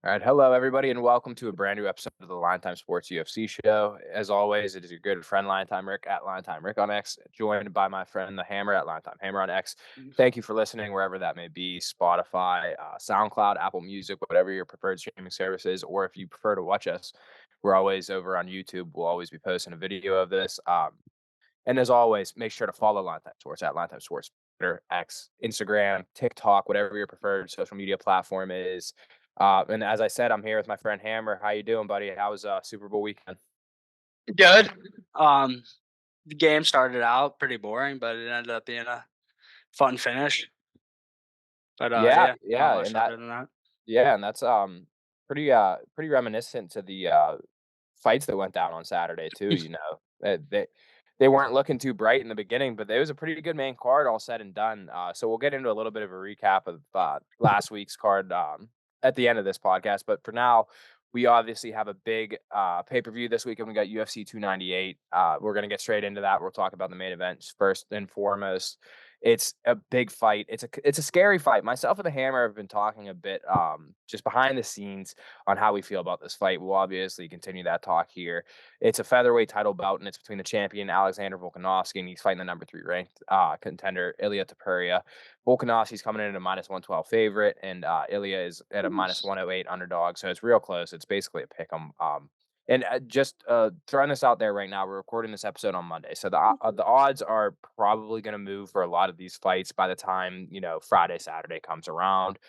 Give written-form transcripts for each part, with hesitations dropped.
All right, hello everybody, and welcome to a brand new episode of the LineTime Sports UFC show. As always, it is your good friend LineTime Rick at LineTime Rick on X, joined by my friend the Hammer at LineTime Hammer on X. Thank you for listening wherever that may be: Spotify, SoundCloud, Apple Music, whatever your preferred streaming service is, or if you prefer to watch us, we're always over on YouTube. We'll always be posting a video of this. And as always, make sure to follow LineTime Sports at LineTime Sports, Twitter, X, Instagram, TikTok, whatever your preferred social media platform is. And as I said, I'm here with my friend Hammer. How you doing, buddy? How was Super Bowl weekend? Good. Um, the game started out pretty boring, but it ended up being a fun finish. But Yeah, yeah, not yeah, much and that other than that. yeah, and that's pretty reminiscent to the fights that went down on Saturday too. They weren't looking too bright in the beginning, but it was a pretty good main card, all said and done. So we'll get into a little bit of a recap of last week's card at the end of this podcast. But for now, we obviously have a big pay per view this weekend. We got UFC 298. We're gonna get straight into that. We'll talk about the main events first and foremost. It's a big fight. It's a scary fight. Myself and the Hammer have been talking a bit just behind the scenes on how we feel about this fight. We'll obviously continue that talk here. It's a featherweight title bout, and it's between the champion Alexander Volkanovski, and he's fighting the number 3 ranked contender Ilia Topuria. Volkanovski's coming in at a -112 favorite, and Ilia is at a -108 underdog, so it's real close. It's basically a pick 'em. And just throwing this out there right now, we're recording this episode on Monday, so the odds are probably going to move for a lot of these fights by the time Friday, Saturday comes around.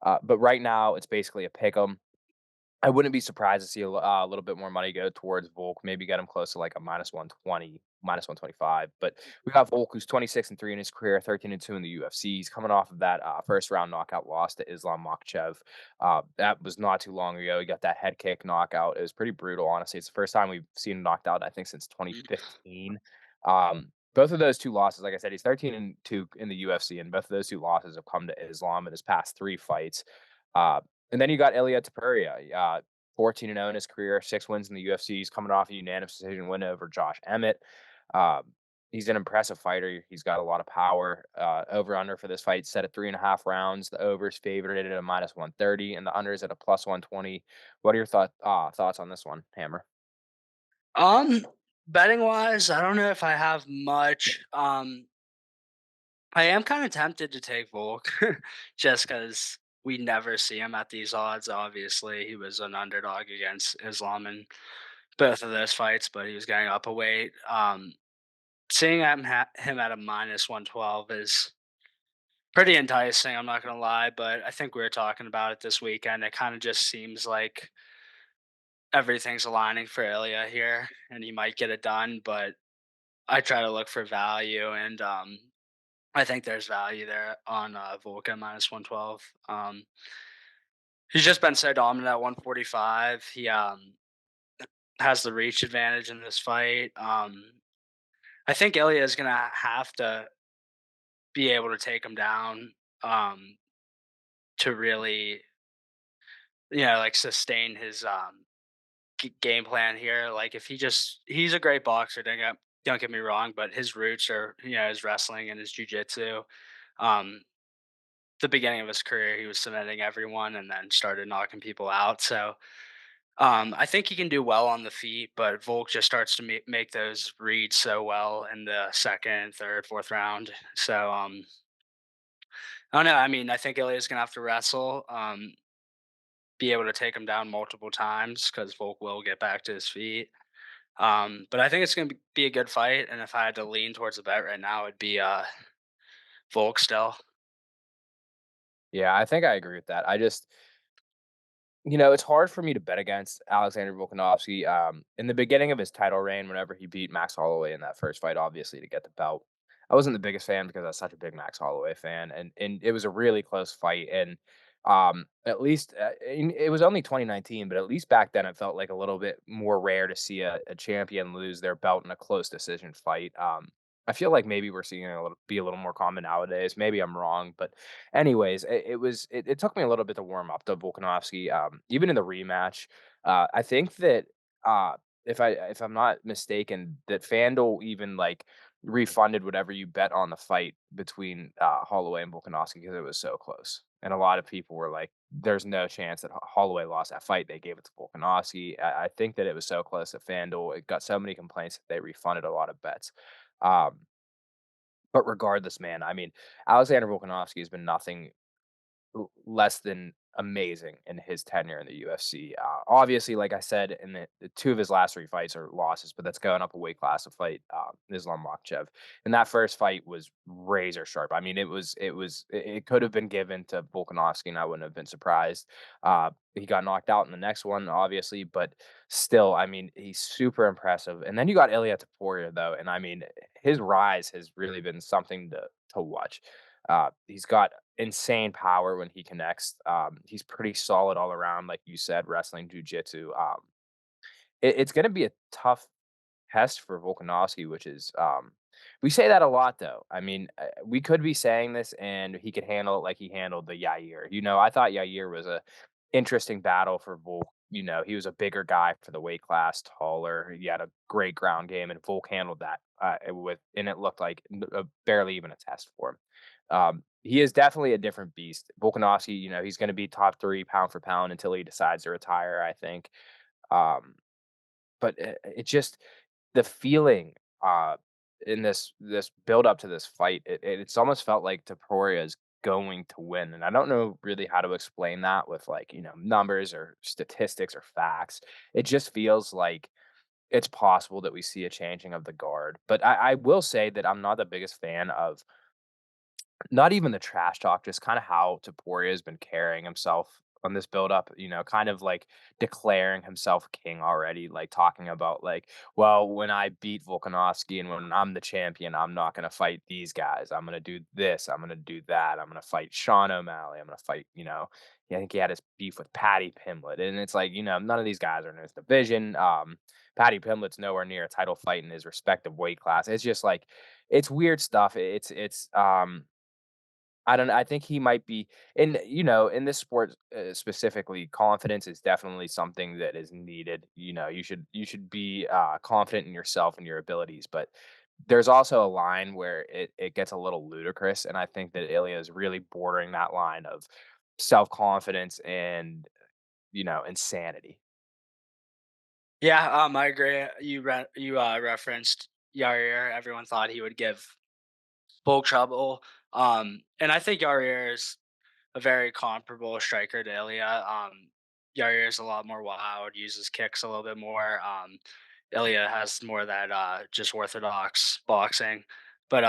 But right now, it's basically a pick 'em. I wouldn't be surprised to see a little bit more money go towards Volk, maybe get him close to like a -120, -125. But we got Volk, who's 26-3 in his career, 13-2 in the UFC. He's coming off of that first round knockout loss to Islam Makhachev. That was not too long ago. He got that head kick knockout. It was pretty brutal, honestly. It's the first time we've seen him knocked out, I think, since 2015. Both of those two losses, like I said, he's 13-2 in the UFC, and both of those two losses have come to Islam in his past 3 fights. Uh, and then you got Ilia Topuria, 14-0 in his career, 6 wins in the UFC. He's coming off a unanimous decision win over Josh Emmett. Um, he's an impressive fighter. He's got a lot of power. Over under for this fight set at 3.5 rounds. The over's favored at a -130, and the under is at a +120. What are your thoughts on this one, Hammer? Um, Betting wise, I don't know if I have much. I am kind of tempted to take Volk just because we never see him at these odds. Obviously, he was an underdog against Islam in both of those fights, but he was getting up a weight. Seeing him at a -112 is pretty enticing, I'm not gonna lie, but I think we were talking about it this weekend. It kind of just seems like everything's aligning for Ilya here, and he might get it done. But I try to look for value, and I think there's value there on Volka -112. He's just been so dominant at 145. He has the reach advantage in this fight. I think Ilya is gonna have to be able to take him down um, to really, like sustain his game plan here. Like if he's a great boxer. Don't get me wrong, but his roots are his wrestling and his jujitsu. Um, the beginning of his career, he was submitting everyone and then started knocking people out. So I think he can do well on the feet, but Volk just starts to make those reads so well in the second, third, fourth round. So I don't know. I mean, I think Ilya's gonna have to wrestle. Be able to take him down multiple times because Volk will get back to his feet. But I think it's going to be a good fight, and if I had to lean towards a bet right now, it'd be Volk still. Yeah, I think I agree with that. It's hard for me to bet against Alexander Volkanovski. In the beginning of his title reign, whenever he beat Max Holloway in that first fight, obviously to get the belt, I wasn't the biggest fan because I was such a big Max Holloway fan, and it was a really close fight. And at least it was only 2019, but at least back then it felt like a little bit more rare to see a champion lose their belt in a close decision fight. I feel like maybe we're seeing it be a little more common nowadays. Maybe I'm wrong, but anyways, it took me a little bit to warm up to Volkanovski. Even in the rematch, I think that uh, if I'm not mistaken, that FanDuel even like refunded whatever you bet on the fight between Holloway and Volkanovski because it was so close. and a lot of people were like, "There's no chance that Holloway lost that fight." They gave it to Volkanovski. I think that it was so close at FanDuel. It got so many complaints that they refunded a lot of bets. Um, but regardless, man, I mean, Alexander Volkanovski has been nothing less than amazing in his tenure in the UFC. Obviously, like I said, in the two of his last three fights are losses, but that's going up a weight class to fight Islam Makhachev. And that first fight was razor sharp. I mean, it could have been given to Volkanovski, and I wouldn't have been surprised. He got knocked out in the next one, obviously, but still, I mean, he's super impressive. And then you got Ilia Topuria, though, and I mean, his rise has really been something to watch. He's got insane power when he connects. He's pretty solid all around, like you said, wrestling, jujitsu. It's going to be a tough test for Volkanovski, which is we say that a lot though. I mean, we could be saying this, and he could handle it like he handled the Yair. I thought Yair was a interesting battle for Volk. He was a bigger guy for the weight class, taller. He had a great ground game, and Volk handled that and it looked like barely even a test for him. He is definitely a different beast. Volkanovski, he's going to be top three pound for pound until he decides to retire, I think. Um, but it just the feeling in this build up to this fight, it's almost felt like Taporia is going to win, and I don't know really how to explain that with like numbers or statistics or facts. It just feels like it's possible that we see a changing of the guard. But I will say that I'm not the biggest fan of not even the trash talk, just kinda how Topuria has been carrying himself on this buildup, kind of, like, declaring himself king already, like, talking about, like, "Well, when I beat Volkanovski and when I'm the champion, I'm not gonna fight these guys. I'm gonna do this, I'm gonna do that. I'm gonna fight Sean O'Malley. I'm gonna fight," I think he had his beef with Paddy Pimblett, and it's like, none of these guys are in his division. Paddy Pimblett's nowhere near a title fight in his respective weight class. It's just, like, it's weird stuff. I don't know. I think he might be in this sport, specifically, confidence is definitely something that is needed. You should be, confident in yourself and your abilities, but there's also a line where it gets a little ludicrous, and I think that Ilya is really bordering that line of self-confidence and, insanity. Yeah, I agree. You referenced Yair. Everyone thought he would give Volk trouble. And I think Yair is a very comparable striker to Ilya. Yair is a lot more wild, uses kicks a little bit more. Ilya has more of that just orthodox boxing. But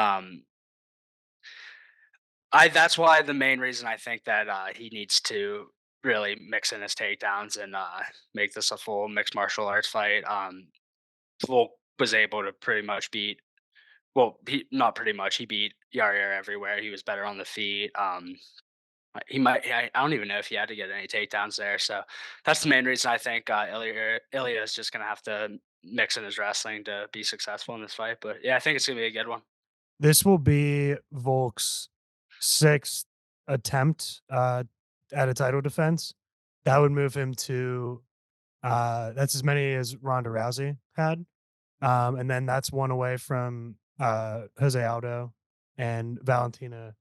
I that's why the main reason I think that he needs to really mix in his takedowns and make this a full mixed martial arts fight. Volk was able to pretty much beat. Well, he not pretty much. He beat Yair everywhere. He was better on the feet. He might. I don't even know if he had to get any takedowns there. So that's the main reason I think Ilya is just gonna have to mix in his wrestling to be successful in this fight. But yeah, I think it's gonna be a good one. This will be Volk's 6th attempt, at a title defense. That would move him to, that's as many as Ronda Rousey had. And then that's one away from, Jose Aldo and Valentina.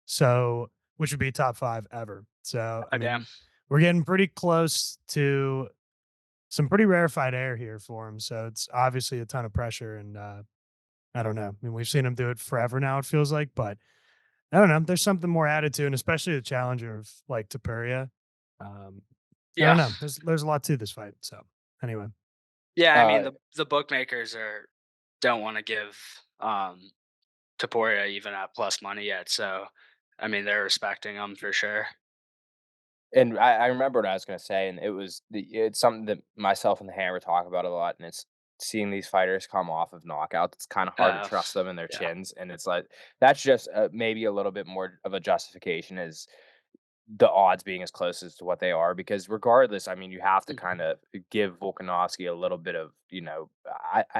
So, which would be top 5 ever. So, I Oh damn. mean, we're getting pretty close to some pretty rarefied air here for him. So it's obviously a ton of pressure and, I don't know. I mean, we've seen him do it forever now, it feels like, but I don't know. There's something more added to, and especially the challenger of like Tapuria. Um, I don't Yeah. know. There's a lot to this fight. So anyway, Yeah. I mean Uh, the bookmakers are don't want to give Taporia even at plus money yet. So I mean they're respecting him for sure. and I remember what I was gonna say, and it's something that myself and the Hammer talk about a lot, and it's seeing these fighters come off of knockouts. It's kind of hard to Uh, trust them in their yeah. chins, and it's like that's just maybe a little bit more of a justification as the odds being as close as to what they are. Because regardless, I mean, you have to kind of give Volkanovski a little bit of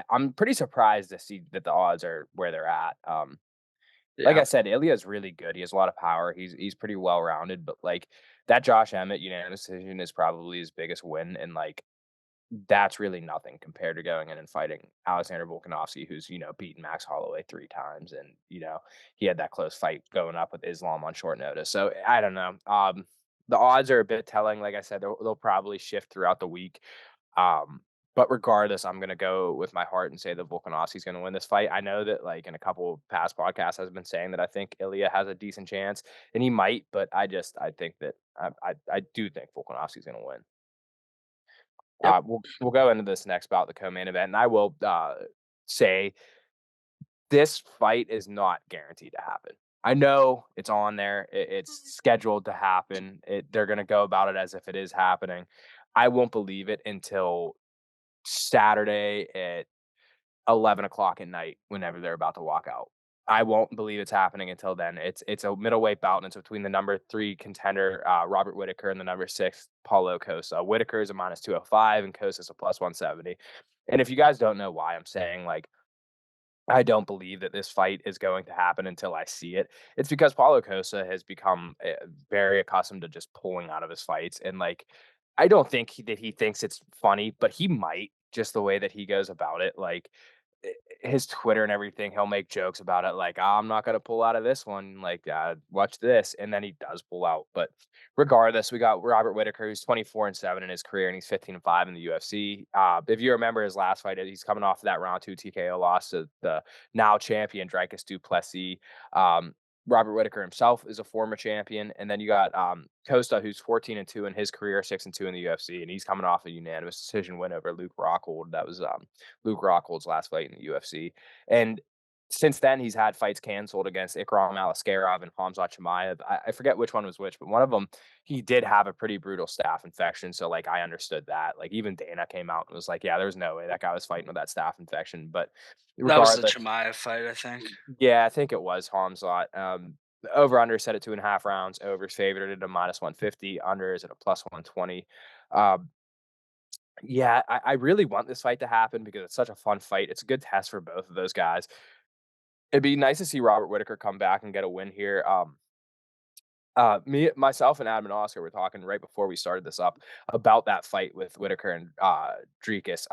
I'm pretty surprised to see that the odds are where they're at. Like Yeah. I said, Ilya is really good. He has a lot of power. He's pretty well rounded, but like that Josh Emmett unanimous decision is probably his biggest win. And like that's really nothing compared to going in and fighting Alexander Volkanovski, who's, beaten Max Holloway 3 times, and, he had that close fight going up with Islam on short notice. So, I don't know. The odds are a bit telling. Like I said, they'll probably shift throughout the week. Um, but regardless, I'm gonna go with my heart and say that Volkanovski's gonna win this fight. I know that, like, in a couple of past podcasts, I've been saying that I think Ilia has a decent chance, and he might, but I think that I do think Volkanovski's gonna win. Yep. We'll go into this next bout, the co-main event, and I will say this fight is not guaranteed to happen. I know it's on there; it's scheduled to happen. They're going to go about it as if it is happening. I won't believe it until Saturday at 11 o'clock at night, whenever they're about to walk out. I won't believe it's happening until then. It's a middleweight bout, and it's between the number 3 contender, Robert Whittaker, and the number 6, Paulo Costa. Whittaker is a -205, and Costa is a +170. And if you guys don't know why I'm saying, like, I don't believe that this fight is going to happen until I see it. It's because Paulo Costa has become very accustomed to just pulling out of his fights, and like, I don't think that he thinks it's funny, but he might just the way that he goes about it. Like his Twitter and everything, he'll make jokes about it, like, "I'm not gonna pull out of this one. Like, watch this," and then he does pull out. But regardless, we got Robert Whittaker, who's 24-7 in his career, and he's 15-5 in the UFC. If you remember his last fight, he's coming off of that round 2 TKO loss to the now champion Dricus du Plessis. Um, Robert Whittaker himself is a former champion, and then you got Costa, who's 14-2 in his career, 6-2 in the UFC, and he's coming off a unanimous decision win over Luke Rockhold. That was Luke Rockhold's last fight in the UFC, and since then he's had fights canceled against Ikram Aliskerov and Hamzat Chimaev. I forget which one was which, but one of them he did have a pretty brutal staph infection. So like I understood that. Like even Dana came out and was like, "Yeah, there's no way that guy was fighting with that staph infection." But That was the regardless, Chimaev fight, I think. yeah, I think it was Hamzat. The over under set at 2.5 rounds. Over's favored at a -150. Under is at a +120. Um, yeah, I really want this fight to happen because it's such a fun fight. It's a good test for both of those guys. It'd be nice to see Robert Whittaker come back and get a win here. Myself, and Adam and Oscar were talking right before we started this up about that fight with Whittaker and Dricus.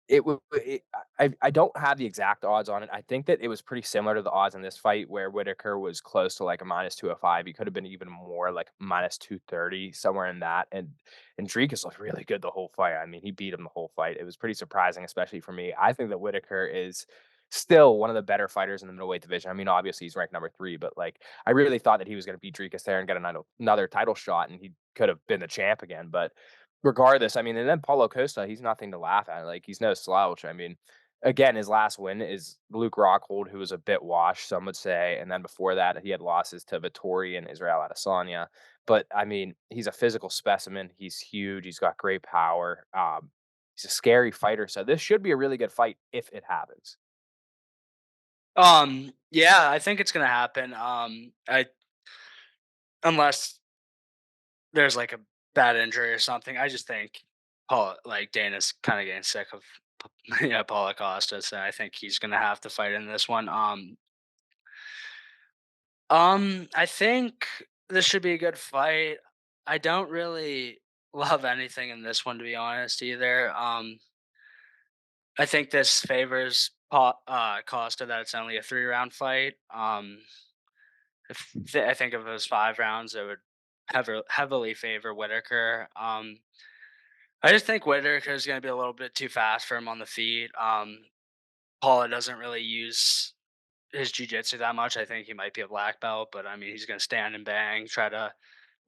It would it I don't have the exact odds on it. I think that it was pretty similar to the odds in this fight where Whittaker was close to, like, a -205. He could have been even more, like, -230, somewhere in that, and Dricus looked really good the whole fight. I mean, he beat him the whole fight. It was pretty surprising, especially for me. I think that Whittaker is still one of the better fighters in the middleweight division. I mean, obviously, he's ranked number 3, but, like, I really thought that he was gonna beat Dricus there and get another title shot, and he could have been the champ again, but regardless, I mean, and then Paulo Costa, he's nothing to laugh at. Like, he's no slouch. I mean, again, his last win is Luke Rockhold, who was a bit washed, some would say. And then before that, he had losses to Vittori and Israel Adesanya. But I mean, he's a physical specimen. He's huge. He's got great power. He's a scary fighter. So this should be a really good fight if it happens. Yeah, I think it's gonna happen. I unless there's like a bad injury or something. I just think Dana's kind of getting sick of yeah, Paulo Costa, so I think he's gonna have to fight in this one. I think this should be a good fight. I don't really love anything in this one, to be honest, either. I think this favors Costa that it's only a 3 round fight. I think if it was 5 rounds, it would heavily favor Whitaker. I just think Whitaker is going to be a little bit too fast for him on the feet. Paula doesn't really use his jiu-jitsu that much. I think he might be a black belt, but I mean, he's going to stand and bang, try to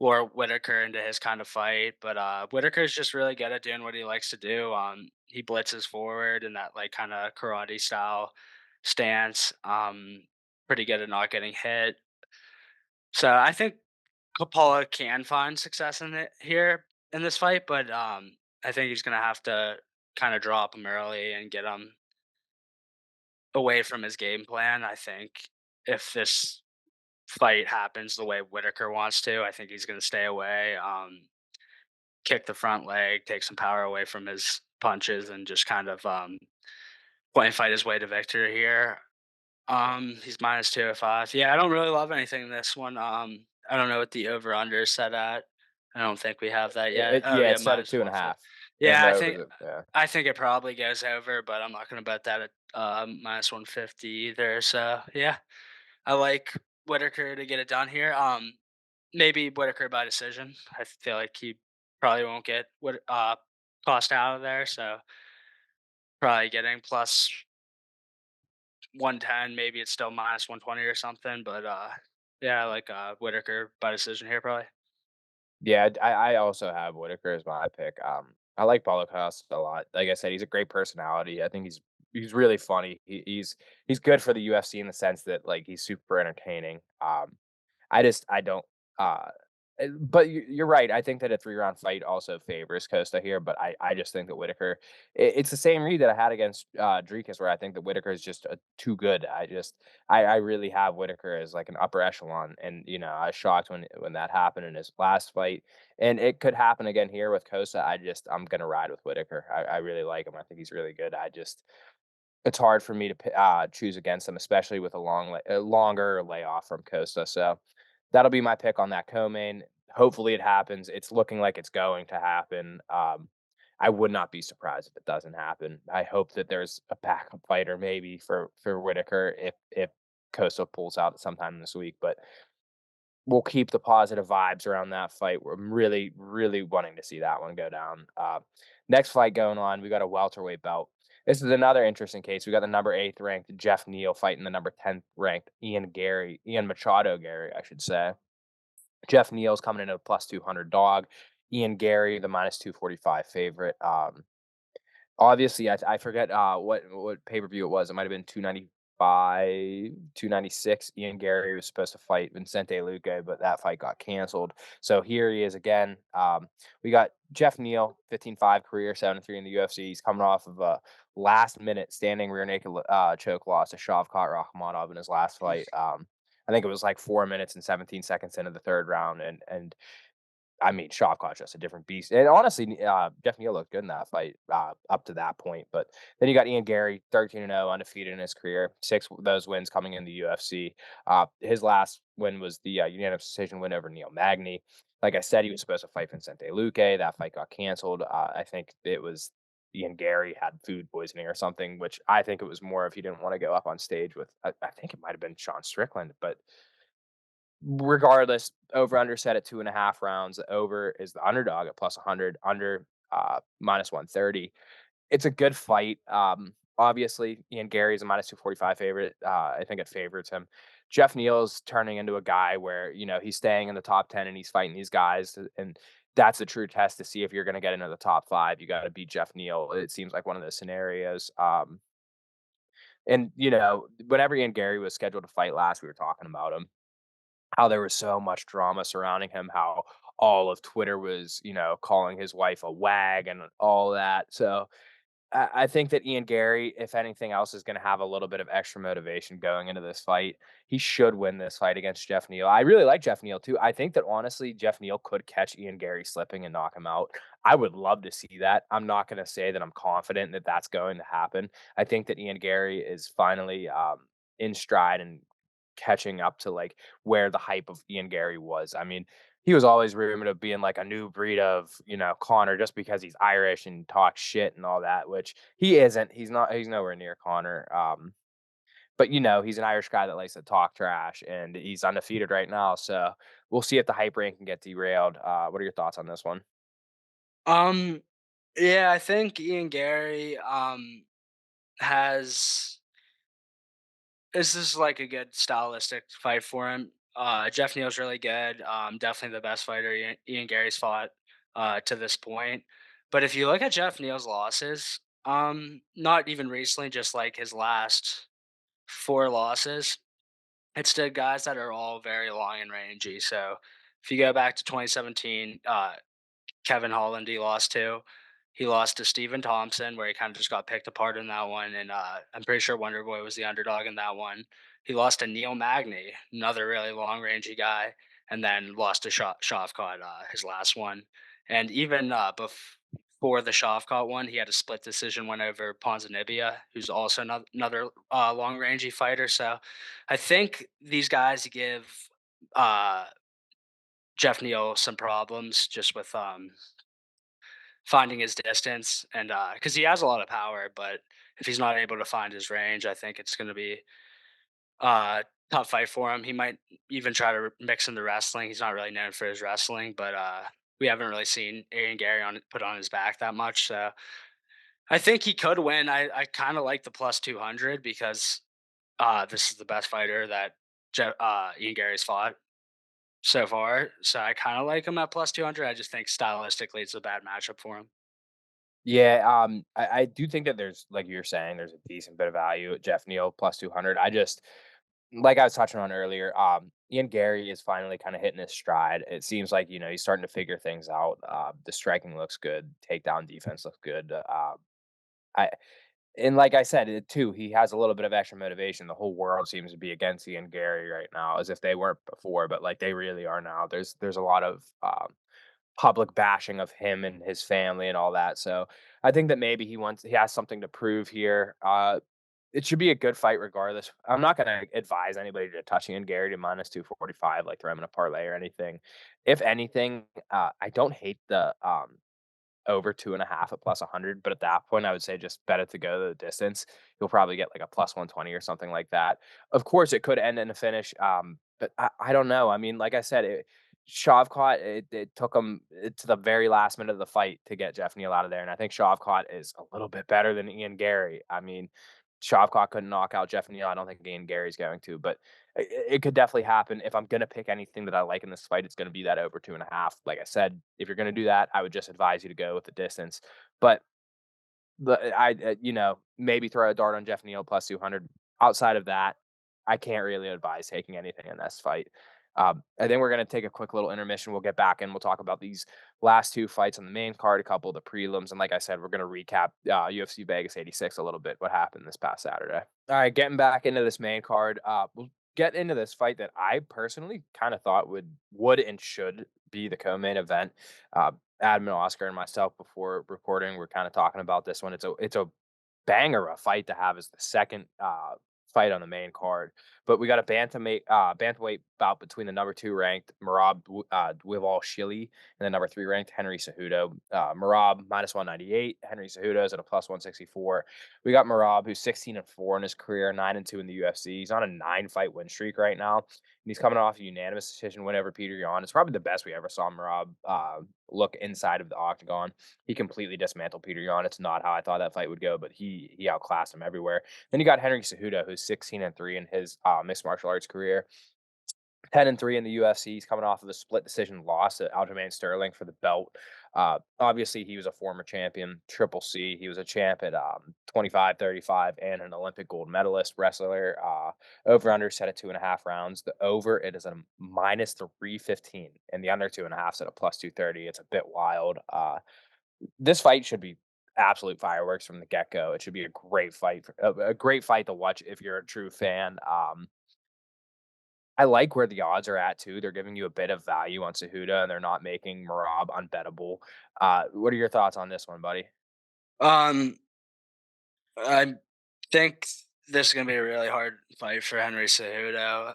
lure Whitaker into his kind of fight. But Whitaker is just really good at doing what he likes to do. He blitzes forward in that like kind of karate style stance. Pretty good at not getting hit. So I think Paula can find success in it here in this fight, but I think he's gonna have to kind of drop him early and get him away from his game plan. I think if this fight happens the way Whitaker wants to, I think he's gonna stay away, kick the front leg, take some power away from his punches, and just kind of play and fight his way to victory here. He's -205. Yeah, I don't really love anything in this one. I don't know what the over under is set at. I don't think we have that yet. It Oh yeah, yeah, it's set at minus two and a 150. half. Yeah, No, was it? Yeah. I think it probably goes over, but I'm not gonna bet that at minus 150 either. So yeah, I like Whitaker to get it done here. Maybe Whitaker by decision. I feel like he probably won't get Costa out of there, so probably getting plus 110. Maybe it's still minus 120 or something. But yeah, I like Whitaker by decision here probably. Yeah, I also have Whittaker as my pick. I like Paulo Costa a lot. Like I said, he's a great personality. I think he's really funny. He's good for the UFC in the sense that like he's super entertaining. I don't. Uh, but you're right. I think that a 3 round fight also favors Costa here. But I just think that Whitaker. It's the same read that I had against Dricus, where I think that Whitaker is just too good. I really have Whitaker as like an upper echelon, and I was shocked when that happened in his last fight, and it could happen again here with Costa. I'm gonna ride with Whitaker. I really like him. I think he's really good. It's hard for me to choose against him, especially with a longer layoff from Costa. So that'll be my pick on that co-main. Hopefully it happens. It's looking like it's going to happen. I would not be surprised if it doesn't happen. I hope that there's a backup fighter maybe for Whitaker if Costa pulls out sometime this week. But we'll keep the positive vibes around that fight. I'm really, really wanting to see that one go down. Next fight going on, we got a welterweight bout. This is another interesting case. We got the number 8th ranked Geoff Neal fighting the number 10th ranked Ian Machado Garry, I should say. Geoff Neal's coming in at a plus 200 dog. Ian Garry, the minus 245 favorite. Obviously, I forget, what pay-per-view it was. It might have been 295, 296. Ian Garry was supposed to fight Vicente Luque, but that fight got canceled. So here he is again. We got Geoff Neal, 15-5 career, 7-3 in the UFC. He's coming off of a last-minute standing rear naked choke loss to Shavkat Rakhmonov in his last fight. I think it was like 4 minutes and 17 seconds into the 3rd round, and I mean, Shavkat's just a different beast. And honestly, Geoff Neal looked good in that fight up to that point. But then you got Ian Garry, 13-0, undefeated in his career. 6 of those wins coming in the UFC. His last win was the unanimous decision win over Neil Magny. Like I said, he was supposed to fight Vicente Luque. That fight got canceled. I think it was Ian Garry had food poisoning or something, which I think it was more of he didn't want to go up on stage with. I think it might have been Sean Strickland, but regardless, over under set at 2.5 rounds. The over is the underdog at plus 100, under minus 130. It's a good fight. Obviously, Ian Garry is a minus 245 favorite. I think it favors him. Geoff Neal's turning into a guy where, he's staying in the top 10 and he's fighting these guys. And that's a true test to see if you're going to get into the top 5. You got to beat Geoff Neal. It seems like one of those scenarios. And, whenever Ian Garry was scheduled to fight last, we were talking about him, how there was so much drama surrounding him, how all of Twitter was, calling his wife a wag and all that. So I think that Ian Garry, if anything else, is going to have a little bit of extra motivation going into this fight. He should win this fight against Geoff Neal. I really like Geoff Neal too. I think that honestly, Geoff Neal could catch Ian Garry slipping and knock him out. I would love to see that. I'm not going to say that I'm confident that that's going to happen. I think that Ian Garry is finally in stride and catching up to like where the hype of Ian Garry was. I mean, he was always rumored of being like a new breed of, Connor just because he's Irish and talks shit and all that, which he isn't. He's nowhere near Connor. But he's an Irish guy that likes to talk trash and he's undefeated right now. So we'll see if the hype rank can get derailed. What are your thoughts on this one? Um, yeah, I think Ian Garry has this is like a good stylistic fight for him. Geoff Neal's really good. Definitely the best fighter Ian Gary's fought to this point. But if you look at Geoff Neal's losses, not even recently, just like his last 4 losses, it's to guys that are all very long and rangy. So if you go back to 2017, Kevin Holland he lost to. He lost to Stephen Thompson, where he kind of just got picked apart in that one, and I'm pretty sure Wonder Boy was the underdog in that one. He lost to Neil Magny, another really long rangey guy, and then lost to Shavkat, his last one. And even before the Shavkat one, he had a split decision win over Ponzinibbia, who's also another long rangey fighter. So I think these guys give uh, Geoff Neal some problems just with finding his distance, and because he has a lot of power, but if he's not able to find his range, I think it's going to be uh tough fight for him. He might even try to mix in the wrestling. He's not really known for his wrestling, but we haven't really seen Ian Gary on put on his back that much. So I think he could win. I kind of like the plus 200 because this is the best fighter that Ian Gary's fought so far. So I kind of like him at plus 200. I just think stylistically it's a bad matchup for him. Yeah, I do think that there's, like you're saying, there's a decent bit of value at Geoff Neal plus 200. I just, like I was touching on earlier, Ian Gary is finally kind of hitting his stride. It seems like, he's starting to figure things out. The striking looks good, takedown defense looks good. I and like I said, too, he has a little bit of extra motivation. The whole world seems to be against Ian Gary right now, as if they weren't before, but like they really are now. There's a lot of public bashing of him and his family and all that. So I think that maybe he has something to prove here. It should be a good fight regardless. I'm not gonna advise anybody to touch Ian Gary to minus 245, like throw him in a parlay or anything. If anything, I don't hate the over 2.5 at plus 100, but at that point, I would say just bet it to go the distance. You'll probably get like a plus 120 or something like that. Of course, it could end in a finish, but I don't know. I mean, like I said, Shavkat, it took him to the very last minute of the fight to get Geoff Neal out of there, and I think Shavkat is a little bit better than Ian Gary. I mean, Shavkat couldn't knock out Geoff Neal. I don't think Ian Gary's going to, but it could definitely happen. If I'm gonna pick anything that I like in this fight, it's gonna be that over 2.5. Like I said, if you're gonna do that, I would just advise you to go with the distance. But maybe throw a dart on Geoff Neal plus 200. Outside of that, I can't really advise taking anything in this fight. I think we're going to take a quick little intermission. We'll get back and we'll talk about these last two fights on the main card, a couple of the prelims, and like I said, we're going to recap UFC Vegas 86 a little bit, what happened this past Saturday. All right, getting back into this main card. We'll get into this fight that I personally kind of thought would and should be the co-main event. Uh, Admin Oscar and myself before recording, we're kind of talking about this one. It's a banger of a fight to have as the second fight on the main card. But we got a bantamweight bout between the number 2 ranked Merab Dvalishvili and the number 3 ranked Henry Cejudo. Merab minus 198. Henry Cejudo is at a plus 164. We got Merab, who's 16-4 in his career, 9-2 in the UFC. He's on a 9-fight win streak right now, and he's coming off a unanimous decision win over Peter Yan. It's probably the best we ever saw Merab look inside of the octagon. He completely dismantled Peter Yan. It's not how I thought that fight would go, but he outclassed him everywhere. Then you got Henry Cejudo, who's 16-3 in his mixed martial arts career. 10-3 in the UFC. He's coming off of a split decision loss to Aljamain Sterling for the belt. Obviously, he was a former champion, Triple C. He was a champ at 25, 35, and an Olympic gold medalist wrestler. Over under set at 2.5 rounds. The over, it is a minus 315, and the under 2.5 set at plus 230. It's a bit wild. This fight should be absolute fireworks from the get go. It should be a great fight, a great fight to watch if you're a true fan. I like where the odds are at too. They're giving you a bit of value on Cejudo, and they're not making Merab unbettable. What are your thoughts on this one, buddy? Um, I think this is gonna be a really hard fight for Henry Cejudo.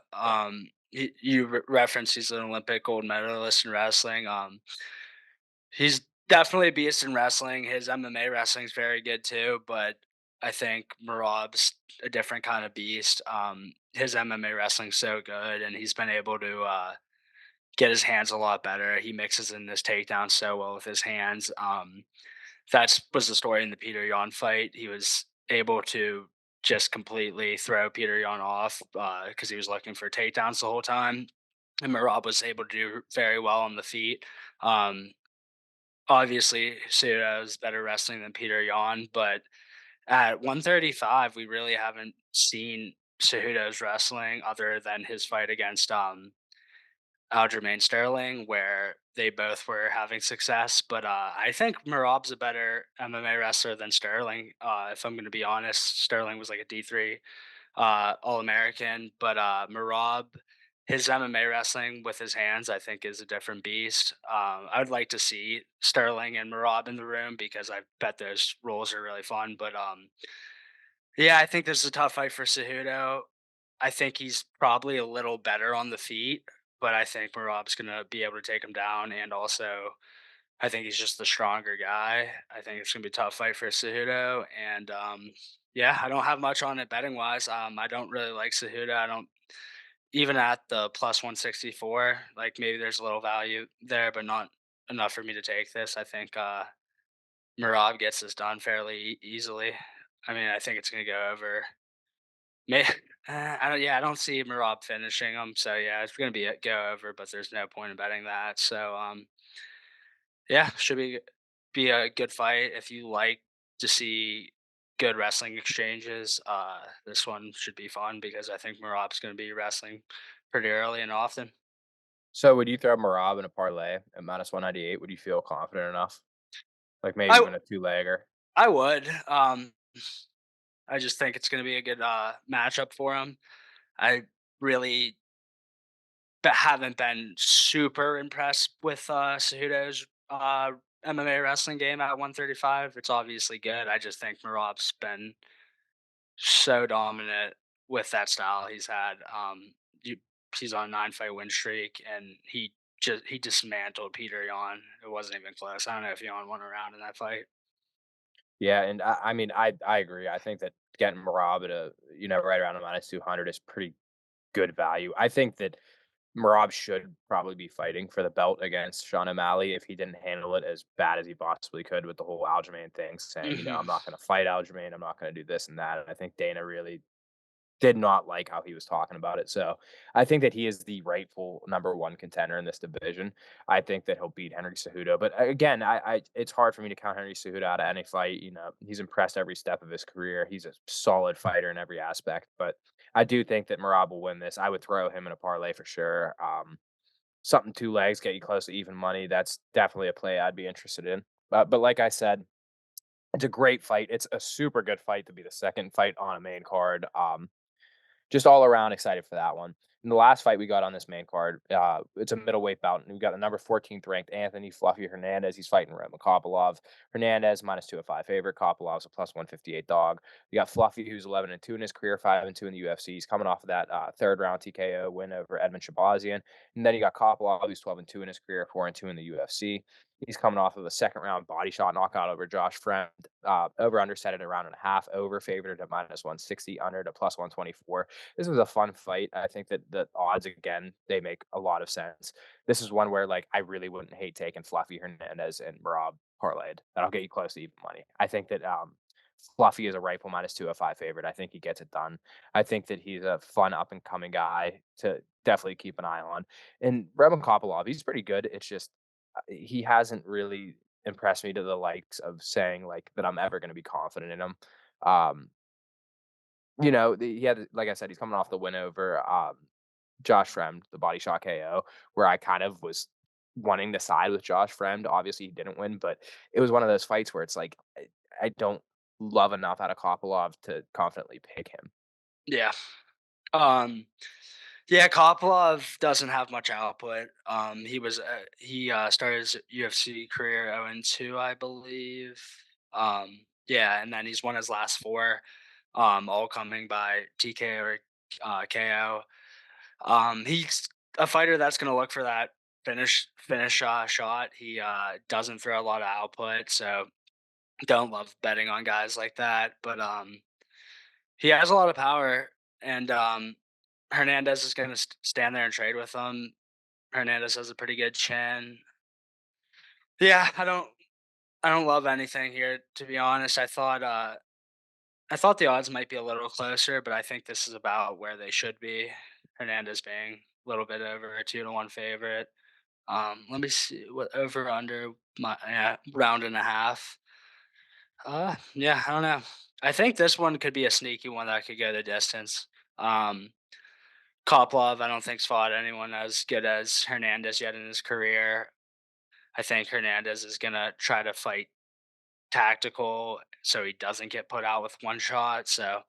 You referenced he's an Olympic gold medalist in wrestling. He's definitely a beast in wrestling. His MMA wrestling is very good too, but I think Merab's a different kind of beast. His MMA wrestling's so good, and he's been able to get his hands a lot better. He mixes in this takedown so well with his hands. That was the story in the Peter Yan fight. He was able to just completely throw Peter Yan off because he was looking for takedowns the whole time. And Merab was able to do very well on the feet. Um, Obviously, Cejudo is better wrestling than Peter Yan, but at 135, we really haven't seen Cejudo's wrestling other than his fight against Aljamain Sterling, where they both were having success. But I think Merab's a better MMA wrestler than Sterling. If I'm going to be honest, Sterling was like a D3 All American, but Merab, his MMA wrestling with his hands, I think, is a different beast. I would like to see Sterling and Merab in the room because I bet those roles are really fun. But yeah, I think this is a tough fight for Cejudo. I think he's probably a little better on the feet, but I think Merab's gonna be able to take him down and also I think he's just the stronger guy. I think it's gonna be a tough fight for Cejudo, and yeah, I don't have much on it betting wise. I don't really like Cejudo. I don't even at the plus 164. Like maybe there's a little value there, but not enough for me to take this. I think Merab gets this done fairly easily. I mean, I think it's gonna go over. May I don't. Yeah, I don't see Merab finishing him. So yeah, it's gonna be a go over, but there's no point in betting that. So yeah, should be a good fight if you like to see good wrestling exchanges. This one should be fun because I think Marab's going to be wrestling pretty early and often. So would you throw Merab in a parlay at -198? Would you feel confident enough? Like maybe I even a two-legger? I would. I just think it's going to be a good matchup for him. I really haven't been super impressed with Cejudo's MMA wrestling game at 135. It's obviously good. I just think Marab's been so dominant with that style he's had. You, he's on a 9 fight win streak, and he dismantled Peter Yan. It wasn't even close. I don't know if Yan won a round in that fight. Yeah, and I mean, I agree. I think that getting Merab at right around a -200 is pretty good value. I think that Merab should probably be fighting for the belt against Sean O'Malley if he didn't handle it as bad as he possibly could with the whole Aljamain thing, saying, Hmm. I'm not gonna fight Aljamain, I'm not gonna do this and that. And I think Dana really did not like how he was talking about it. So I think that he is the rightful number one contender in this division. I think that he'll beat Henry Cejudo. But again, I it's hard for me to count Henry Cejudo out of any fight. He's impressed every step of his career. He's a solid fighter in every aspect. But I do think that Merab will win this. I would throw him in a parlay for sure. Something two legs get you close to even money. That's definitely a play I'd be interested in. But like I said, it's a great fight. It's a super good fight to be the second fight on a main card. Just all around excited for that one. In the last fight we got on this main card, it's a middleweight bout, and we got the number 14th ranked Anthony Fluffy Hernandez. He's fighting Roman Kopylov. Hernandez -205 favorite. Kopilov's a +158 dog. We got Fluffy, who's 11-2 in his career, 5-2 in the UFC. He's coming off of that third round TKO win over Edmund Shabazian. And then you got Kopylov, who's 12-2 in his career, 4-2 in the UFC. He's coming off of a second round body shot knockout over Josh Friend. Over under set at a round and a half. Over favored at -160. Under to +124. This was a fun fight. I think that the odds again they make a lot of sense. This is one where like I really wouldn't hate taking Fluffy Hernandez and Rob parlayed. That'll get you close to even money. I think that Fluffy is a rightful -205 favorite. I think he gets it done. I think that he's a fun up and coming guy to definitely keep an eye on. And Roman Kopylov, he's pretty good. It's just he hasn't really impressed me to the likes of saying like that I'm ever going to be confident in him. Um, he had, like I said, he's coming off the win over Josh Fremd, the body shot KO, where I kind of was wanting to side with Josh Fremd. Obviously, he didn't win, but it was one of those fights where it's like I don't love enough out of Kopylov to confidently pick him. Yeah. Um, yeah, Kopylov doesn't have much output. He started his UFC career 0-2, I believe. Yeah, and then he's won his last four, all coming by TKO or KO. He's a fighter that's going to look for that finish shot. He doesn't throw a lot of output, so don't love betting on guys like that. But he has a lot of power, and Hernandez is going to stand there and trade with him. Hernandez has a pretty good chin. Yeah, I don't love anything here to be honest. I thought the odds might be a little closer, but I think this is about where they should be. Hernandez being a little bit over a 2-1 favorite. Let me see what over under my round and a half. Yeah, I don't know. I think this one could be a sneaky one that could go the distance. Um, Kopylov, I don't think's fought anyone as good as Hernandez yet in his career. I think Hernandez is gonna try to fight tactical so he doesn't get put out with one shot. So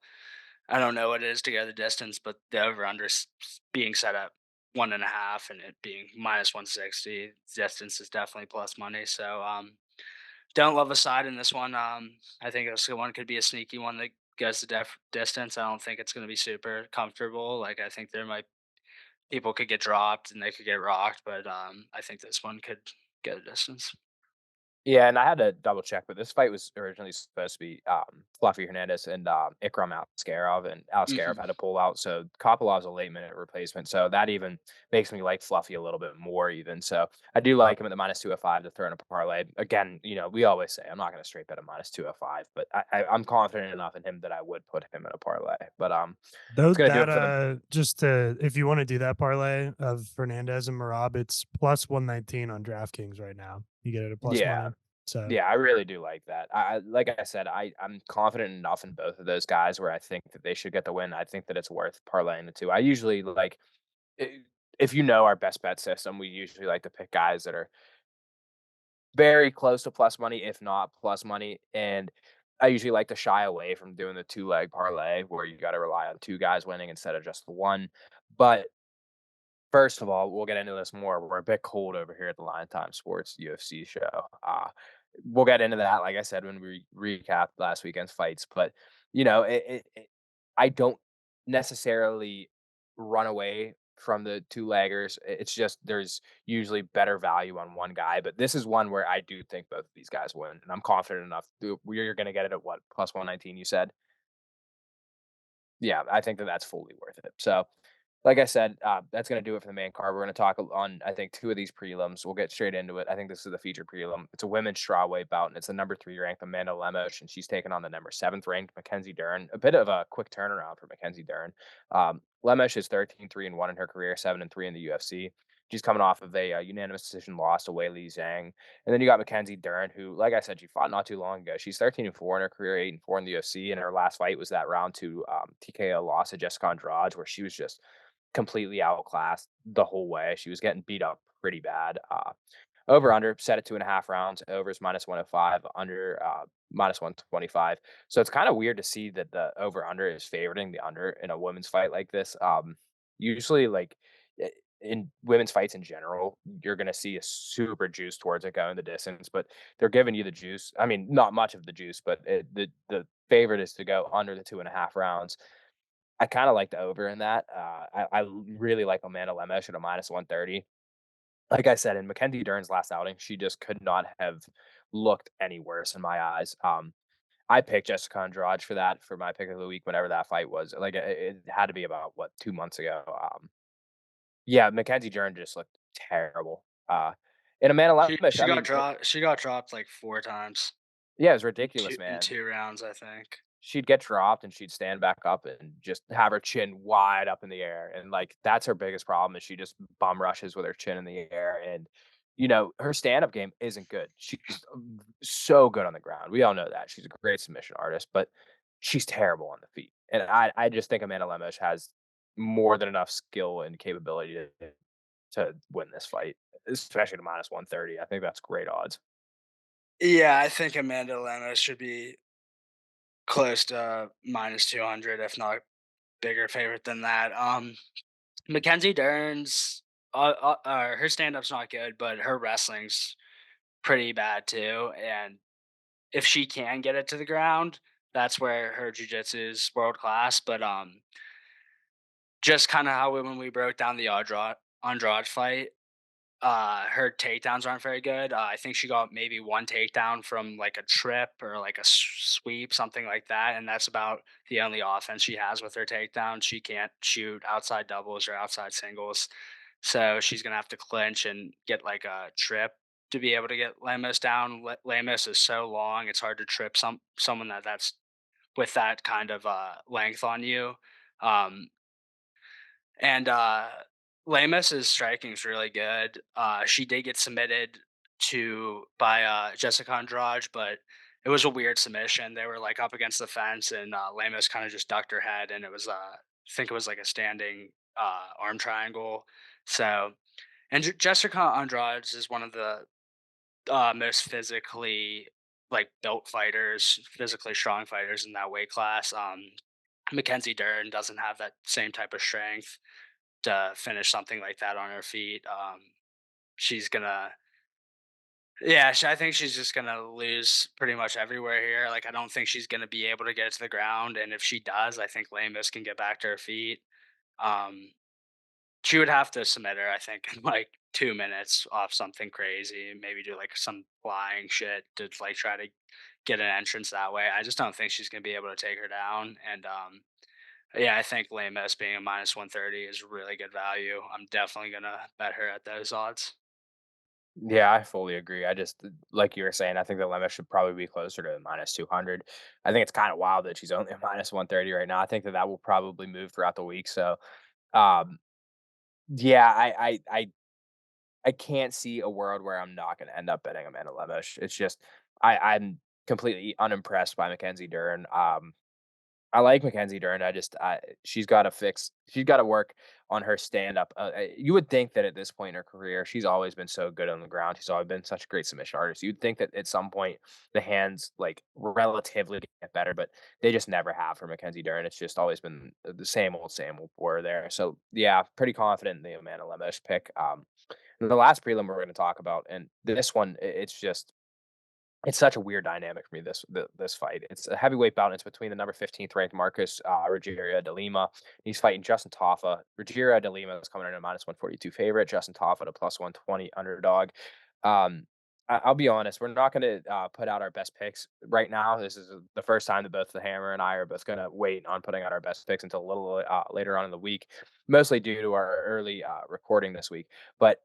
I don't know what it is to go the distance, but the over under being set at 1.5 and it being -160, distance is definitely plus money. So don't love a side in this one. I think this one could be a sneaky one that goes the distance. I don't think it's going to be super comfortable. Like I think there might people could get dropped and they could get rocked, but I think this one could go the distance. Yeah, and I had to double check, but this fight was originally supposed to be Fluffy Hernandez and Ikram Askarov, and Askarov Mhm. had to pull out. So Kopilov's a late minute replacement. So that even makes me like Fluffy a little bit more, even. So I do like him at the -205 to throw in a parlay. Again, we always say I'm not going to straight bet a -205, but I'm confident enough in him that I would put him in a parlay. But Though it's gonna do that it for the just to if you want to do that parlay of Fernandez and Merab, it's plus 119 on DraftKings right now. You get it at plus yeah. money. So Yeah, I really do like that. Like I said, I'm confident enough in both of those guys where I think that they should get the win. I think that it's worth parlaying the two. I usually like I if you know our best bet system, we usually like to pick guys that are very close to plus money, if not plus money. And I usually like to shy away from doing the two-leg parlay where you got to rely on two guys winning instead of just the one. But first of all, we'll get into this more. We're a bit cold over here at the LineTime Sports UFC show. We'll get into that, like I said, when we recap last weekend's fights. But I don't necessarily run away from the two laggers. It's just there's usually better value on one guy. But this is one where I do think both of these guys win, and I'm confident enough. We're going to get it at what plus 119? You said, yeah, I think that that's fully worth it. So like I said, that's going to do it for the main card. We're going to talk on, I think, two of these prelims. We'll get straight into it. I think this is the feature prelim. It's a women's strawweight bout, and it's the number 3 ranked Amanda Lemos, and she's taking on the number 7th ranked Mackenzie Dern. A bit of a quick turnaround for Mackenzie Dern. Lemos is 13-3-1 in her career, 7-3 in the UFC. She's coming off of a unanimous decision loss to Wei Li Zhang. And then you got Mackenzie Dern, who, like I said, she fought not too long ago. She's 13-4 in her career, 8-4 in the UFC. And her last fight was that round 2 TKO loss to Jessica Andrade, where she was just completely outclassed the whole way. She was getting beat up pretty bad. Over under set at 2.5 rounds. Over is -105. Under -125. So it's kind of weird to see that the over under is favoring the under in a women's fight like this. Usually, like i- in women's fights in general, you're gonna see a super juice towards it going the distance, but they're giving you the juice. I mean, not much of the juice, but the favorite is to go under the 2.5 rounds. I kinda like the over in that. I really like Amanda Lemos at a -130. Like I said, in Mackenzie Dern's last outing, she just could not have looked any worse in my eyes. I picked Jessica Andrade for that for my pick of the week whenever that fight was. Like, it had to be about, what, 2 months ago. Yeah, Mackenzie Dern just looked terrible. And Amanda She Lemos, she I got mean, dropped she got dropped, like, 4 times yeah, it was in ridiculous, 2 man. rounds, I think. She'd get dropped and she'd stand back up and just have her chin wide up in the air. And like that's her biggest problem is she just bum rushes with her chin in the air. And her stand-up game isn't good. She's so good on the ground. We all know that. She's a great submission artist, but she's terrible on the feet. And I just think Amanda Lemos has more than enough skill and capability to win this fight, especially to -130. I think that's great odds. Yeah, I think Amanda Lemos should be close to -200, if not bigger favorite than that. Mackenzie Dern's her stand-up's not good, but her wrestling's pretty bad too, and if she can get it to the ground, that's where her jiu-jitsu is world class, but, just kinda how when we broke down the Andrade fight, her takedowns aren't very good. I think she got maybe one takedown from like a trip or like a sweep, something like that, and that's about the only offense she has with her takedown. She can't shoot outside doubles or outside singles, so she's gonna have to clinch and get like a trip to be able to get Lemos down. Lemos is so long; it's hard to trip someone that's with that kind of length on you. Um, and Lamos's striking is really good. She did get submitted to by Jessica Andrade, but it was a weird submission. They were like up against the fence, and Lamos kind of just ducked her head, and it was I think it was like a standing arm triangle. So, and Jessica Andrade is one of the most physically like built fighters, physically strong fighters in that weight class. Mackenzie Dern doesn't have that same type of strength to finish something like that on her feet. She's gonna, yeah, I think she's just gonna lose pretty much everywhere here. Like, I don't think she's gonna be able to get it to the ground, and if she does, I think Lemos can get back to her feet. Um, She would have to submit her, I think, in like 2 minutes off something crazy. Maybe do like some flying shit to like try to get an entrance that way. I just don't think she's gonna be able to take her down. And yeah, I think Lemos being a minus 130 is really good value. I'm definitely gonna bet her at those odds. Yeah, I fully agree. I just like you were saying, I think the limit should probably be closer to minus 200. I think it's kind of wild that she's only a minus 130 right now. I think that that will probably move throughout the week. So, um, yeah, I can't see a world where I'm not going to end up betting Amanda Lemos. It's just I'm completely unimpressed by Mackenzie Dern. I like Mackenzie Dern. She's got to work on her stand up. You would think that at this point in her career, she's always been so good on the ground. She's always been such a great submission artist. You'd think that at some point the hands like relatively get better, but they just never have for Mackenzie Dern. It's just always been the same old war there. So yeah, pretty confident in the Amanda Lemos pick. The last prelim we're going to talk about, and this one, it's such a weird dynamic for me. This fight, it's a heavyweight bout. And it's between the number 15th ranked Marcus Rogerio de Lima. He's fighting Justin Taffa. Rogerio de Lima is coming in a minus 142 favorite. Justin Taffa at a plus 120 underdog. Um, I'll be honest, we're not going to put out our best picks right now. This is the first time that both the Hammer and I are both going to wait on putting out our best picks until a little later on in the week, mostly due to our early recording this week. But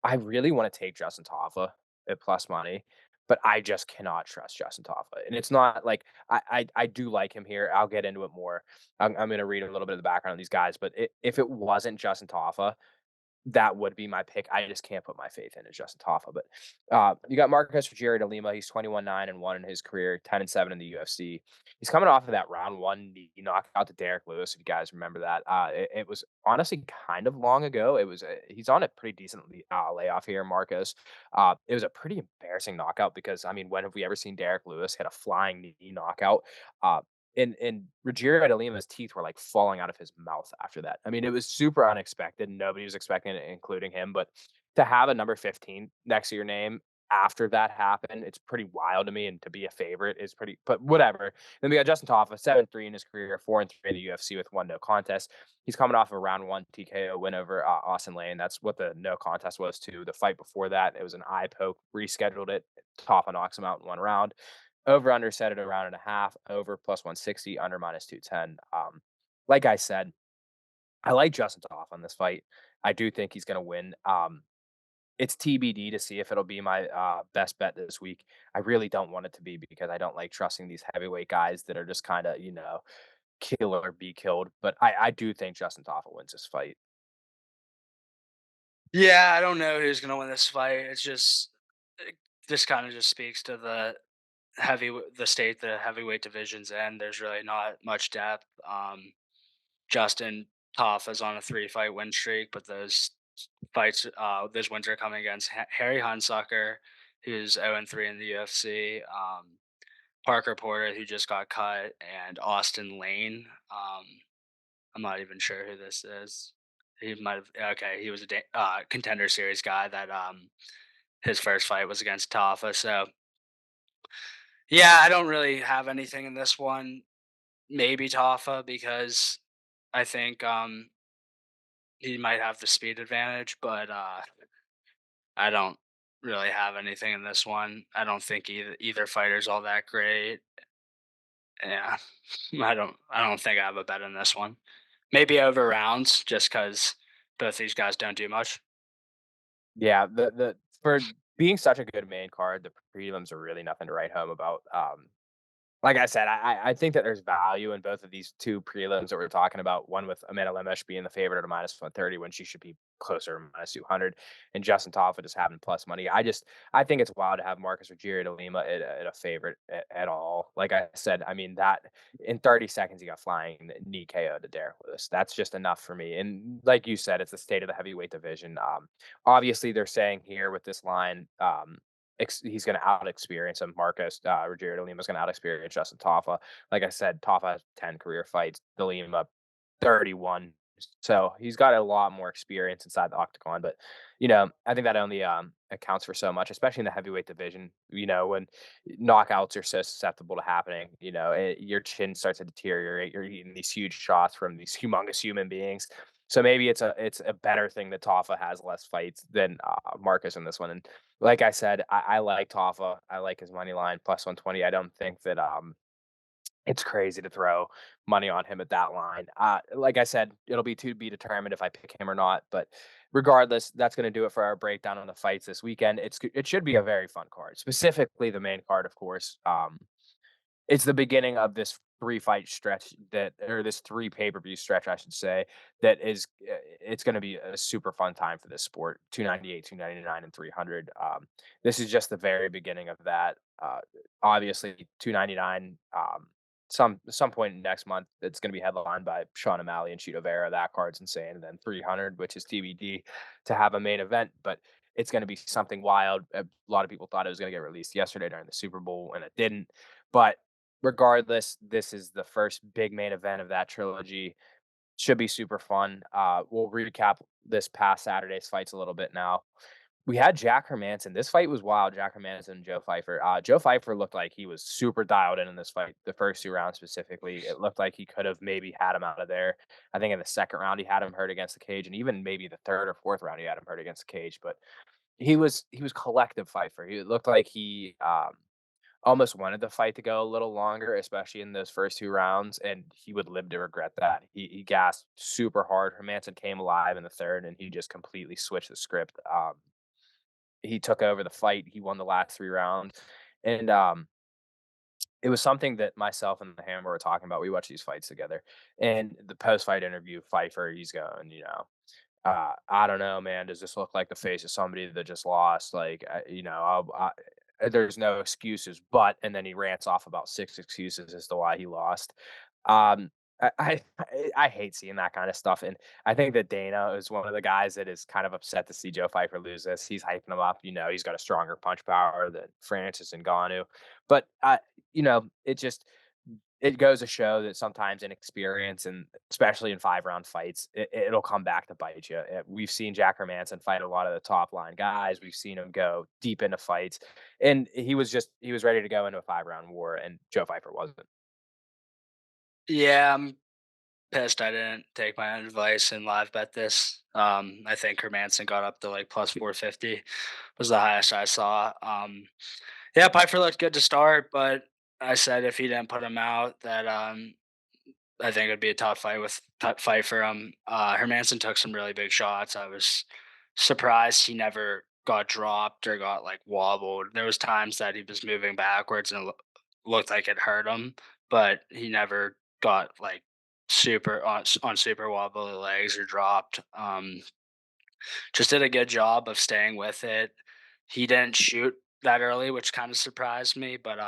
I really wanna take Justin Taffa at plus money, but I just cannot trust Justin Taffa, and it's not like I do like him here. I'll get into it more. I'm gonna read a little bit of the background on these guys, but if it wasn't Justin Taffa, that would be my pick. I just can't put my faith in Justin Taffa. But you got Marcus Rogerio de Lima. He's 21-9-1 in his career, 10-7 in the UFC. He's coming off of that round one knee knockout to Derek Lewis. If you guys remember that, it was honestly kind of long ago. He's on a pretty decent layoff here, Marcus. It was a pretty embarrassing knockout because I mean, when have we ever seen Derek Lewis hit a flying knee knockout? Uh, and Rogerio de Lima's teeth were like falling out of his mouth after that. I mean, it was super unexpected. Nobody was expecting it, including him. But to have a number 15 next to your name after that happened, it's pretty wild to me. And to be a favorite is pretty, but whatever. Then we got Justin Taffa, 7-3 in his career, 4-3 in the UFC with one no contest. He's coming off a round one TKO win over Austin Lane. That's what the no contest was to the fight before that. It was an eye poke, rescheduled it. Taffa knocks him out in one round. Over under set at a round and a half, over plus 160, under minus 210. Like I said, I like Justin Toff on this fight. I do think he's going to win. It's TBD to see if it'll be my best bet this week. I really don't want it to be because I don't like trusting these heavyweight guys that are just kind of, kill or be killed. But I do think Justin Toffa wins this fight. Yeah, I don't know who's gonna win this fight. It's just this kind of just speaks to the state the heavyweight division's in. There's really not much depth. Justin Toff is on a 3-fight win streak, but those wins are coming against Harry Hunsucker, who's 0-3 in the UFC, Parker Porter, who just got cut, and Austin Lane. I'm not even sure who this is. He might have okay. He was a contender series guy that his first fight was against Tafa. So yeah, I don't really have anything in this one. Maybe Tafa because I think he might have the speed advantage, but I don't really have anything in this one. I don't think either fighter's all that great. Yeah, I don't think I have a bet in this one. Maybe over rounds, just because both these guys don't do much. Yeah, the for being such a good main card, the prelims are really nothing to write home about. Like I said, I think that there's value in both of these two prelims that we're talking about. One with Amanda Lemos being the favorite at a minus 130 when she should be closer to minus 200, and Justin Toffa just having plus money. I think it's wild to have Marcus Rogerio de Lima at a favorite at all. Like I said, I mean that in 30 seconds he got flying knee KO to Derek Lewis. That's just enough for me. And like you said, it's the state of the heavyweight division. Obviously they're saying here with this line. He's going to out experience him. Marcos Rogerio de Lima is going to out experience Justin Taffa. Like I said, Taffa has 10 career fights, de Lima 31. So he's got a lot more experience inside the octagon. But, I think that only accounts for so much, especially in the heavyweight division, when knockouts are so susceptible to happening, your chin starts to deteriorate. You're eating these huge shots from these humongous human beings. So maybe it's a better thing that Tafa has less fights than Marcus in this one. And like I said, I like Tafa. I like his money line +120. I don't think that it's crazy to throw money on him at that line. Like I said, it'll be to be determined if I pick him or not. But regardless, that's going to do it for our breakdown on the fights this weekend. It should be a very fun card, specifically the main card, of course. It's the beginning of this 3-fight stretch or this 3 pay-per-view stretch, I should say, that is it's gonna be a super fun time for this sport, 298, 299, and 300. This is just the very beginning of that. Obviously, 299, some point next month, it's gonna be headlined by Sean O'Malley and Chito Vera. That card's insane, and then 300, which is TBD to have a main event, but it's gonna be something wild. A lot of people thought it was gonna get released yesterday during the Super Bowl, and it didn't. But regardless, this is the first big main event of that trilogy. Should be super fun. We'll recap this past Saturday's fights a little bit now. We had Jack Hermanson. This fight was wild. Jack Hermanson and Joe Pfeiffer. Joe Pfeiffer looked like he was super dialed in this fight. The first 2 rounds specifically, it looked like he could have maybe had him out of there. I think in the second round he had him hurt against the cage, and even maybe the third or fourth round he had him hurt against the cage. But he was collective Pfeiffer. He looked like he almost wanted the fight to go a little longer, especially in those first 2 rounds, and he would live to regret that. He gasped super hard. Hermanson came alive in the third, and he just completely switched the script. He took over the fight. He won the last 3 rounds, and it was something that myself and the Hammer were talking about. We watched these fights together, and the post-fight interview, Pfeiffer, he's going, I don't know, man. Does this look like the face of somebody that just lost? Like, there's no excuses, but, and then he rants off about 6 excuses as to why he lost. Um, I hate seeing that kind of stuff, and I think that Dana is one of the guys that is kind of upset to see Joe Pfeiffer lose this. He's hyping him up. He's got a stronger punch power than Francis and Ngannou, but it goes to show that sometimes inexperience, and especially in 5-round fights, it'll come back to bite you. We've seen Jack Hermanson fight a lot of the top line guys. We've seen him go deep into fights, and he was ready to go into a 5-round war, and Joe Pfeiffer wasn't. Yeah, I'm pissed I didn't take my own advice and live bet this. I think Hermanson got up to like plus 450 was the highest I saw. Yeah, Pfeiffer looked good to start, but I said if he didn't put him out, that I think it'd be a tough fight with fight for him. Hermanson took some really big shots. I was surprised he never got dropped or got like wobbled. There was times that he was moving backwards and it looked like it hurt him, but he never got like super on super wobbly legs or dropped. Just did a good job of staying with it. He didn't shoot that early, which kind of surprised me. But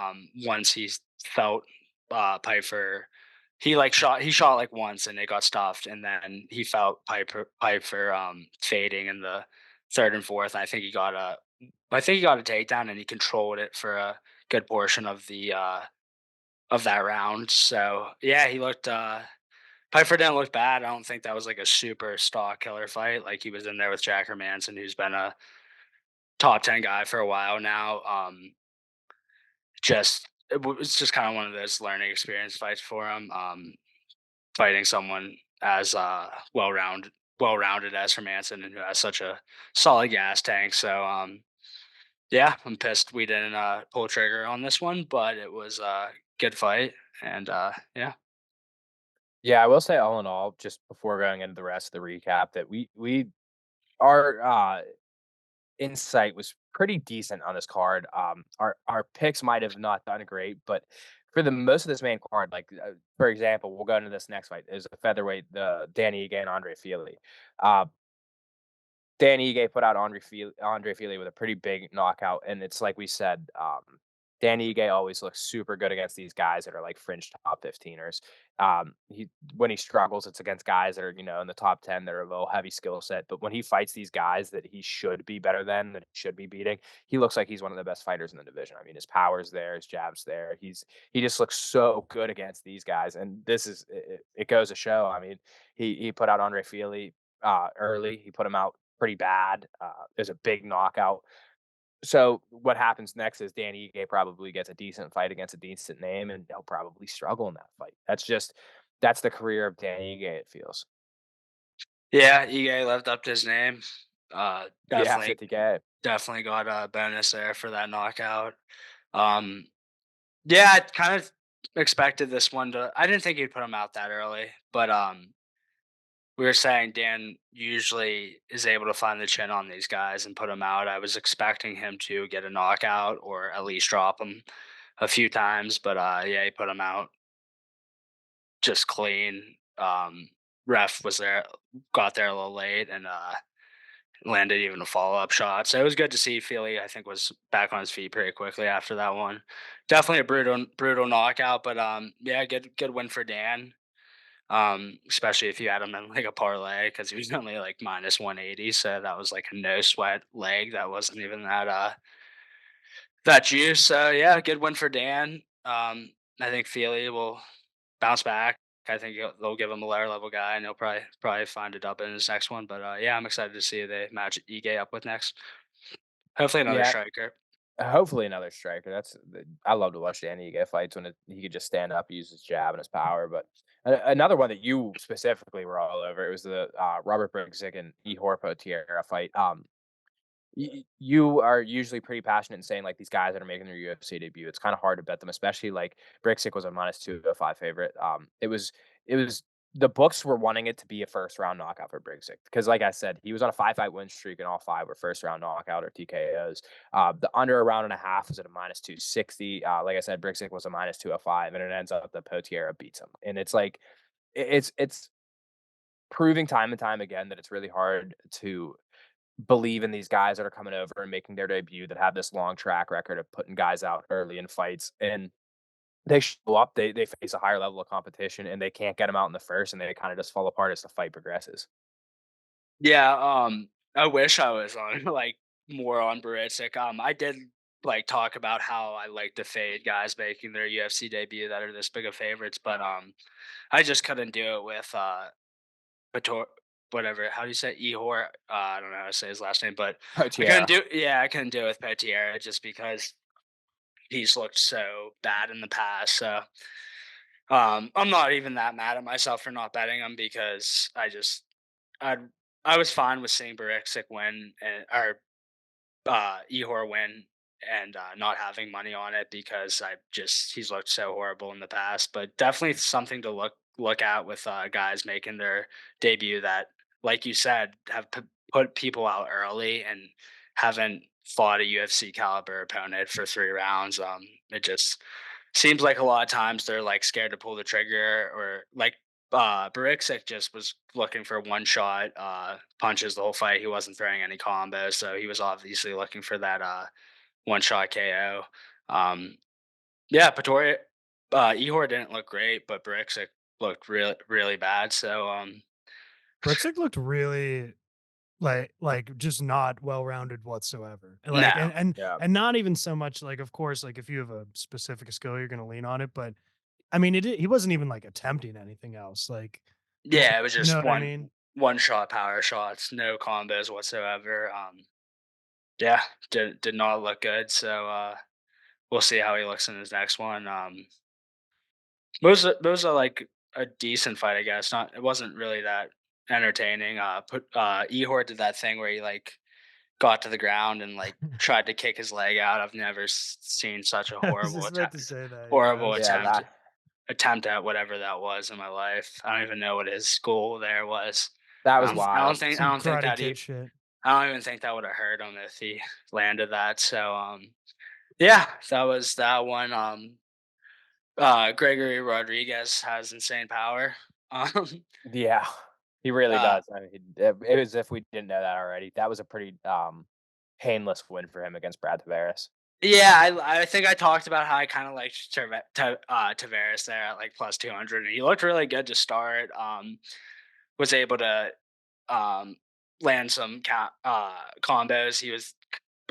once he felt Piper, he shot like once and it got stuffed, and then he felt Piper fading in the third and fourth. I think he got a takedown and he controlled it for a good portion of that round. So yeah, he looked. Piper didn't look bad. I don't think that was like a super stock killer fight. Like he was in there with Jack Hermanson, who's been a top 10 guy for a while now. It's just kind of one of those learning experience fights for him. Fighting someone as well rounded as Hermanson and who has such a solid gas tank. So yeah, I'm pissed we didn't pull trigger on this one, but it was a good fight. And yeah. Yeah, I will say all in all, just before going into the rest of the recap, that we our insight was pretty decent on this card. Our picks might have not done great, but for the most of this main card, like for example, we'll go into this next fight. Is a featherweight, the Danny Ige and Andre Fili. Uh, Danny Ige put out Andre Fili with a pretty big knockout, and it's like we said, Danny Ige always looks super good against these guys that are like fringe top 15ers. He When he struggles, it's against guys that are in the top 10 that are a little heavy skill set. But when he fights these guys that he should be better than, that he should be beating, he looks like he's one of the best fighters in the division. I mean, his power's there, his jab's there. He just looks so good against these guys, and this is it goes to show. I mean, he put out Andre Fili early. He put him out pretty bad. There's a big knockout. So what happens next is Danny Ige probably gets a decent fight against a decent name, and he'll probably struggle in that fight. That's the career of Danny Ige. It feels. Yeah, Ige lived up to his name. Yeah, Definitely 50K. definitely got a bonus there for that knockout. Um, yeah, I kind of expected this one to. I didn't think he'd put him out that early, but we were saying Dan usually is able to find the chin on these guys and put them out. I was expecting him to get a knockout or at least drop him a few times, but yeah, he put him out just clean. Ref was there, got there a little late, and landed even a follow up shot. So it was good to see Feely. I think was back on his feet pretty quickly after that one. Definitely a brutal knockout, but yeah, good win for Dan. Especially if you had him in like a parlay because he was only like minus 180, so that was like a no sweat leg. That wasn't even that juice. So yeah, good win for Dan. I think Feely will bounce back. I think they'll give him a lower level guy, and he'll probably find a dub in his next one. But yeah, I'm excited to see who they match Ige up with next. Hopefully another Yeah, striker. hopefully another striker. I love to watch Danny get fights when he could just stand up, use his jab and his power. But another one that you specifically were all over, it was the Robert Brigzik and Ihor Potieria fight. You are usually pretty passionate in saying like these guys that are making their UFC debut. It's kind of hard to bet them, especially like Brigzik was a minus 205 favorite. It was the books were wanting it to be a first round knockout for Brigzik because, like I said, he was on a 5 fight win streak and all five were first round knockout or TKOs. The under a round and a half was at a minus 260. Like I said, Brigzik was a minus 205, and it ends up that Potiera beats him, and it's like it's proving time and time again that it's really hard to believe in these guys that are coming over and making their debut that have this long track record of putting guys out early in fights and they show up, they face a higher level of competition and they can't get them out in the first and they kind of just fall apart as the fight progresses. Yeah, I wish I was on like more on Baritzik. I did like talk about how I like to fade guys making their UFC debut that are this big of favorites, but I just couldn't do it with Pator whatever. How do you say Ihor? I don't know how to say his last name, but Potiera. I couldn't do it with Petiera just because he's looked so bad in the past. So I'm not even that mad at myself for not betting him because I I was fine with seeing Barixic win and or Ihor win and not having money on it because he's looked so horrible in the past. But definitely something to look at with guys making their debut that, like you said, have put people out early and haven't fought a UFC caliber opponent for 3 rounds. It just seems like a lot of times they're like scared to pull the trigger or like Barixic just was looking for one shot punches the whole fight. He wasn't throwing any combos, so he was obviously looking for that one shot KO. Yeah, Pretoria Ihor didn't look great, but Barixic looked really bad. So Brixik looked really like just not well rounded whatsoever. Like no. Yeah. and not even so much like of course like if you have a specific skill you're gonna lean on it, but I mean he wasn't even like attempting anything else. Like Yeah, it was you know just what I mean? one shot power shots, no combos whatsoever. Yeah, did not look good. So we'll see how he looks in his next one. Those are like a decent fight, I guess. Not it wasn't really that entertaining. Ehor did that thing where he like got to the ground and like tried to kick his leg out. I've never seen such a I was just about to say that. Yeah, horrible Yeah, attempt at whatever that was in my life. I don't even know what his goal there was. that was wild. I some don't think karate that kid shit. I don't even think that would have hurt him if he landed that. So yeah, that was that one. Gregory Rodriguez has insane power. Um, Yeah. He really uh, does. I mean, it was if we didn't know that already. That was a pretty painless win for him against Brad Tavares. yeah, I think I talked about how I kind of liked Tavares there at like plus 200, and he looked really good to start. Was able to um, land some combos. He was,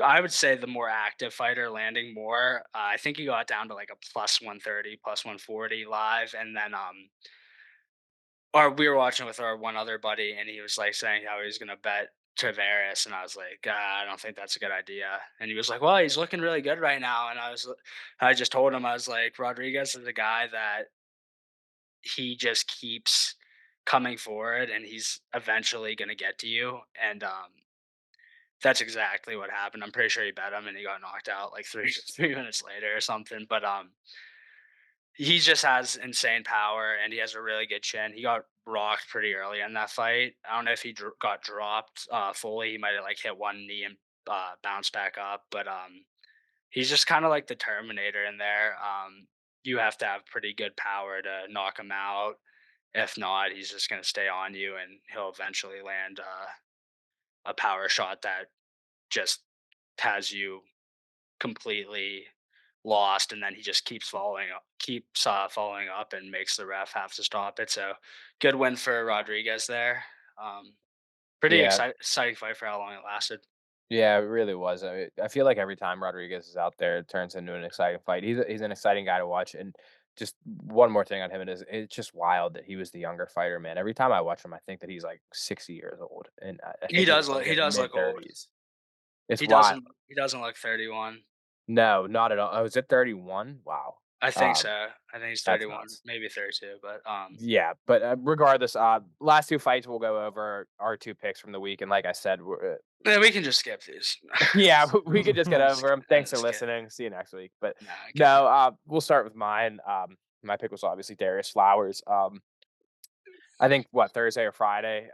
I would say, the more active fighter, landing more. I think he got down to like a plus 130, plus 140 live, and then or we were watching with our one other buddy, and he was like saying how he was gonna bet Tavares, and I was like, I don't think that's a good idea. And he was like, well, he's looking really good right now, and I just told him I was like, Rodriguez is a guy that he just keeps coming forward, and he's eventually gonna get to you, and, that's exactly what happened. I'm pretty sure he bet him, and he got knocked out, like, 3 3 minutes later or something, but, he just has insane power, and he has a really good chin. He got rocked pretty early in that fight. I don't know if he got dropped, fully. He might have, like, hit 1 knee and, bounced back up, but, he's just kinda like the Terminator in there. You have to have pretty good power to knock him out. If not, he's just gonna stay on you, and he'll eventually land, a power shot that just has you completely lost, and then he just following up and makes the ref have to stop it. So good win for Rodriguez there. Pretty Yeah. exciting fight for how long it lasted. Yeah, it really was. I feel like every time Rodriguez is out there, it turns into an exciting fight. He's an exciting guy to watch. And just one more thing on him, it's just wild that he was the younger fighter, man. Every time I watch him, I think that he's like 60 years old, and I think he's in He his does mid look old. 30s. It's wild. He doesn't look 31. No, not at all. Oh, is it 31? Wow. I think Uh, so. I think he's that's 31, nuts. maybe 32, but Yeah, but regardless, last two fights we'll go over our two picks from the week, and like I said, yeah, we can just skip these. yeah, we could just get Just over them. Thanks for skip. listening. See you next week. But Nah, good. no, we'll start with mine. My pick was obviously Darius Flowers. I think what Thursday or Friday,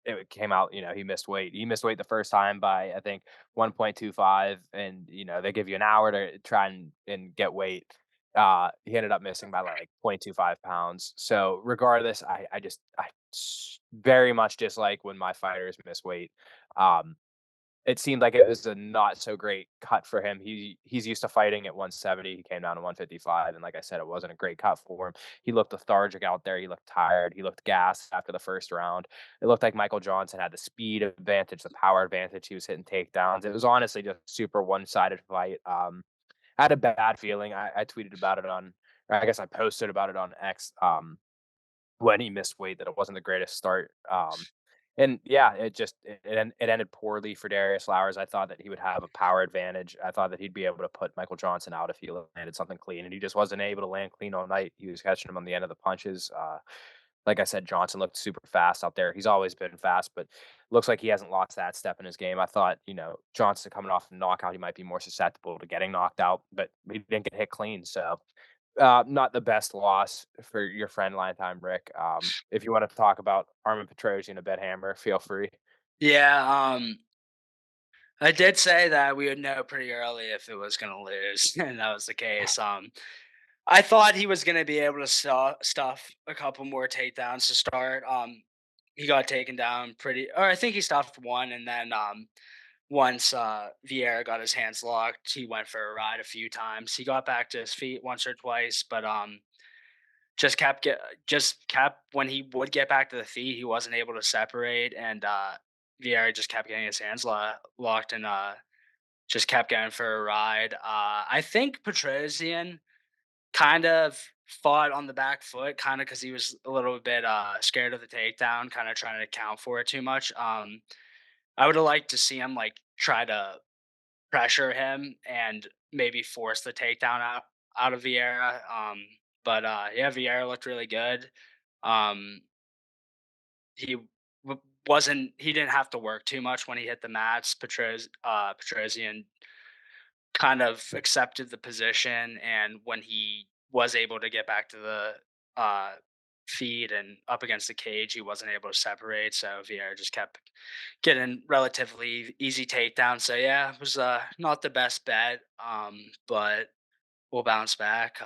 it came out. He missed weight. He missed weight the first time by I think 1.25, and they give you an hour to try and get weight. He ended up missing by like 0.25 pounds. So regardless, I very much dislike when my fighters miss weight. Um, it seemed like it was a not so great cut for him. He's used to fighting at 170. He came down to 155, and like I said, it wasn't a great cut for him. He looked lethargic out there. He looked tired. He looked gassed after the first round. It looked like Michael Johnson had the speed advantage, the power advantage. He was hitting takedowns. It was honestly just super one-sided fight. I had a bad feeling. I tweeted about it on, or I guess I posted about it on X. When he missed weight, that it wasn't the greatest start. And yeah, it ended poorly for Darius Flowers. I thought that he would have a power advantage. I thought that he'd be able to put Michael Johnson out if he landed something clean, and he just wasn't able to land clean all night. He was catching him on the end of the punches. Like I said, Johnson looked super fast out there. He's always been fast, but looks like he hasn't lost that step in his game. I thought, Johnson coming off a knockout, he might be more susceptible to getting knocked out, but he didn't get hit clean. So not the best loss for your friend LineTime Rick. If you want to talk about Armin Petrosian, a bed hammer, feel free. Yeah, I did say that we would know pretty early if it was gonna lose, and that was the case. I thought he was gonna be able to stuff a couple more takedowns to start. He got taken down or I think he stuffed one, and then once Vieira got his hands locked, he went for a ride a few times. He got back to his feet once or twice, but just kept when he would get back to the feet, he wasn't able to separate, and Vieira just kept getting his hands locked, and just kept going for a ride. I think Petrosian kind of fought on the back foot, kind of because he was a little bit scared of the takedown, kind of trying to account for it too much. I would have liked to see him like try to pressure him and maybe force the takedown out of Vieira. But yeah, Vieira looked really good. Um, he he didn't have to work too much when he hit the mats. Petrosian kind of accepted the position, and when he was able to get back to the feed and up against the cage, he wasn't able to separate. So Vieira just kept getting relatively easy takedowns. So yeah, it was not the best bet, but we'll bounce back.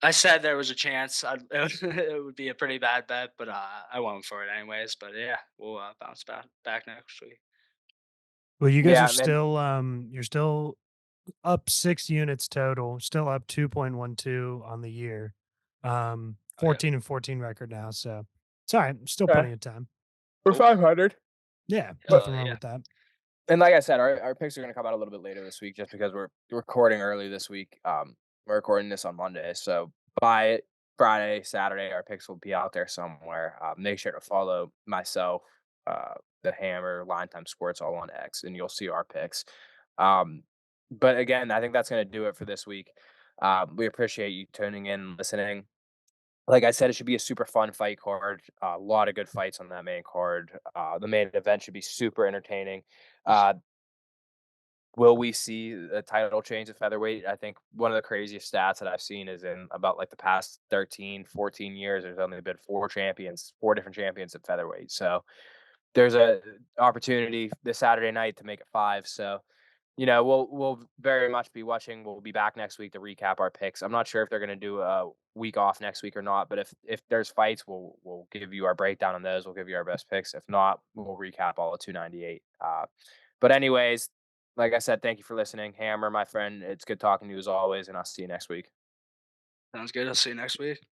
I said there was a chance it would be a pretty bad bet, but I went for it anyways. But yeah, we'll bounce back next week. Well, you guys are Yeah, man. still you're still up 6 units total, still up 2.12 on the year. Oh, yeah. 14 and 14 record now, so it's all right. Still Okay. plenty of time. For Cool. 500. Yeah, Oh nothing wrong yeah. with that. And like I said, our picks are going to come out a little bit later this week just because we're recording early this week. We're recording this on Monday. So by Friday, Saturday, our picks will be out there somewhere. Make sure to follow myself, the Hammer, Line Time Sports, all on X, and you'll see our picks. Um, but again, I think that's going to do it for this week. We appreciate you tuning in, listening. Like I said, it should be a super fun fight card. A lot of good fights on that main card. The main event should be super entertaining. Uh, will we see a title change at featherweight? I think one of the craziest stats that I've seen is in about like the past 13, 14 years, there's only been 4 different champions at featherweight. So there's a opportunity this Saturday night to make it 5. So, we'll very much be watching. We'll be back next week to recap our picks. I'm not sure if they're going to do a week off next week or not, but if there's fights, we'll give you our breakdown on those. We'll give you our best picks. If not, we'll recap all of 298. But anyways, like I said, thank you for listening, Hammer, my friend. It's good talking to you as always, and I'll see you next week. Sounds good. I'll see you next week.